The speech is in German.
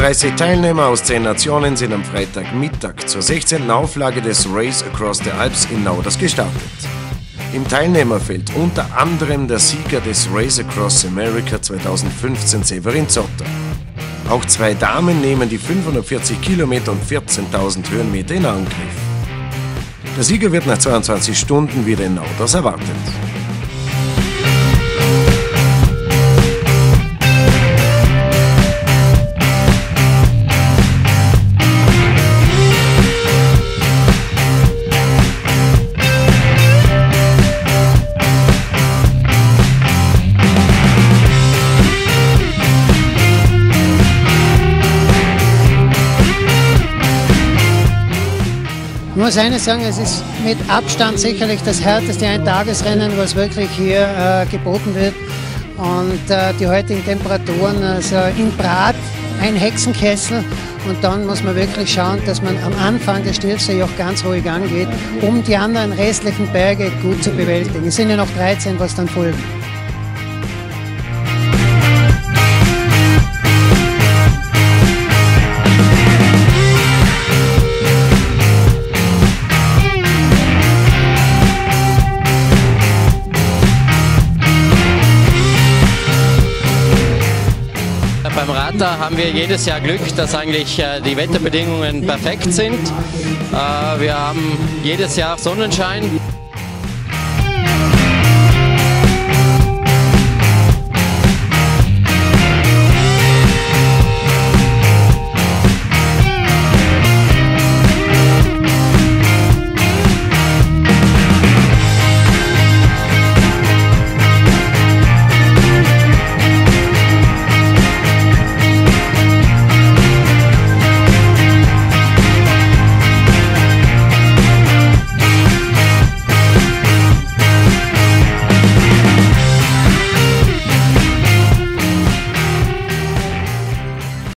30 Teilnehmer aus 10 Nationen sind am Freitagmittag zur 16. Auflage des Race Across the Alps in Nauders gestartet. Im Teilnehmerfeld unter anderem der Sieger des Race Across America 2015, Severin Zotter. Auch 2 Damen nehmen die 540 Kilometer und 14.000 Höhenmeter in Angriff. Der Sieger wird nach 22 Stunden wieder in Nauders erwartet. Ich muss eines sagen, es ist mit Abstand sicherlich das härteste Eintagesrennen, was wirklich hier geboten wird. Und die heutigen Temperaturen, also in Prat ein Hexenkessel. Und dann muss man wirklich schauen, dass man am Anfang des Stilfsee auch ganz ruhig angeht, um die anderen restlichen Berge gut zu bewältigen. Es sind ja noch 13, was dann folgen. Beim Radler haben wir jedes Jahr Glück, dass eigentlich die Wetterbedingungen perfekt sind. Wir haben jedes Jahr Sonnenschein.